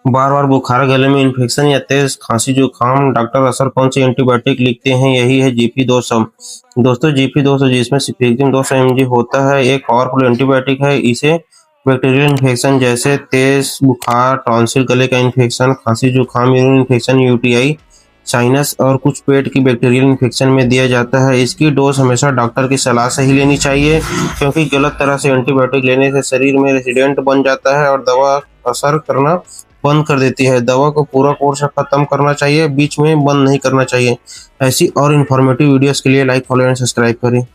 बार बार बुखार, गले में इन्फेक्शन या तेज खांसी जुकाम, डॉक्टर अक्सर कौन सी एंटीबायोटिक लिखते हैं? यही है जीपी 200। दोस्तों जीपी 200 जिसमें सिफेक्टिन 200 mg होता है एक पावरफुल एंटीबायोटिक है। इसे बैक्टीरियल इन्फेक्शन जैसे तेज बुखार, टॉन्सिल, गले का इन्फेक्शन, खांसी जुकाम, यूरिन इन्फेक्शन, यूटीआई, साइनस और कुछ पेट की बैक्टीरियल इन्फेक्शन में दिया जाता है। इसकी डोज हमेशा डॉक्टर की सलाह से ही लेनी चाहिए, क्योंकि गलत तरह से एंटीबायोटिक लेने से शरीर में रेसिडेंट बन जाता है और दवा असर करना बंद कर देती है। दवा को पूरा कोर्स खत्म करना चाहिए, बीच में बंद नहीं करना चाहिए। ऐसी और इन्फॉर्मेटिव वीडियोस के लिए लाइक, फॉलो एंड सब्सक्राइब करें।